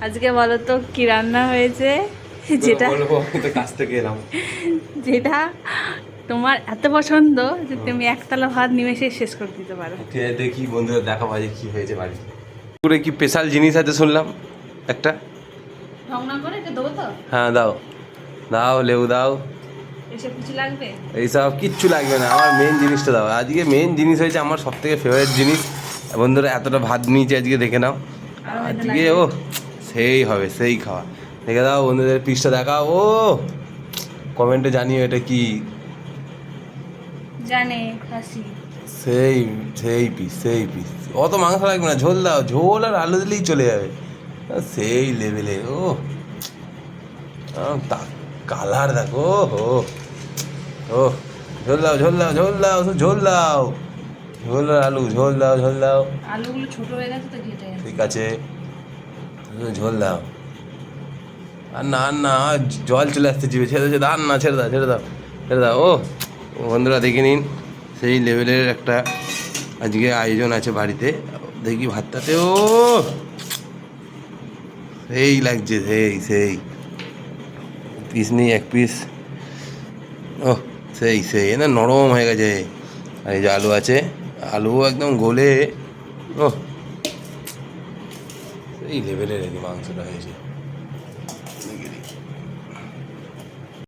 আজকে বলো তো কি রান্না হয়েছে? যেটা কাছ থেকে এলাম, যেটা তোমার এত পছন্দ যে তুমি একতলা ভাত নিমেষে শেষ করে দিতে পারো। দেখি বন্ধুরা দেখাবো আজ কি হয়েছে বাড়িতে। পুরো কি স্পেশাল জিনিস আছে শুনলাম একটা। ভাবনা করে এটা দেবো তো? হ্যাঁ দাও, দাও লেবু দাও, এসব কিছু লাগবে? এইসব কিচ্ছু লাগবে না, আমার মেন জিনিসটা দাও। আজকে মেন জিনিস হয়েছে আমার সব থেকে ফেভারিট জিনিস। বন্ধুরা এতটা ভাত নিয়েছি আজকে, দেখে নাও। আরো হয়তো আজকে লাগবে। ও সেই হবে, সেই খাওয়া। দেখে দাও বন্ধুদের, পিসটা দেখাও। ও কমেন্টে জানিও এটা কি। জানে খাসি। সেই সেই পিস, সেই পিস। অত মাংস লাগবে না, ঝোল দাও, ঝোল আর আলু দিলেই চলে যাবে। সেই লেভেলে। ও তা কালার দেখো। ও ও ঝোল দাও, ঝোল দাও, ঝোল দাও, শুধু ঝোল দাও, ঝোল আর আলু, ঝোল দাও, ঝোল দাও। আলুগুলো ছোট হয়ে গেছে তো ঘেটে গেছে। ঠিক আছে, শুধু ঝোল দাও। আর না আর না, জল চলে আসতে জিভে, ছেড়ে দাও, আর না, ছেড়ে দাও, ছেড়ে দাও, ছেড়ে দাও। ও বন্ধুরা দেখে নিন, সেই লেভেলের একটা আজকে আয়োজন আছে বাড়িতে। দেখি ভাতটাতে, ও সেই লাগছে, সেই সেই পিস নেই এক পিস। ও সেই সেই না, নরম হয়ে গেছে। আর এই যে আলু আছে, আলু একদম গলে। ও এই লেভেলের এই মাংসটা হয়েছে।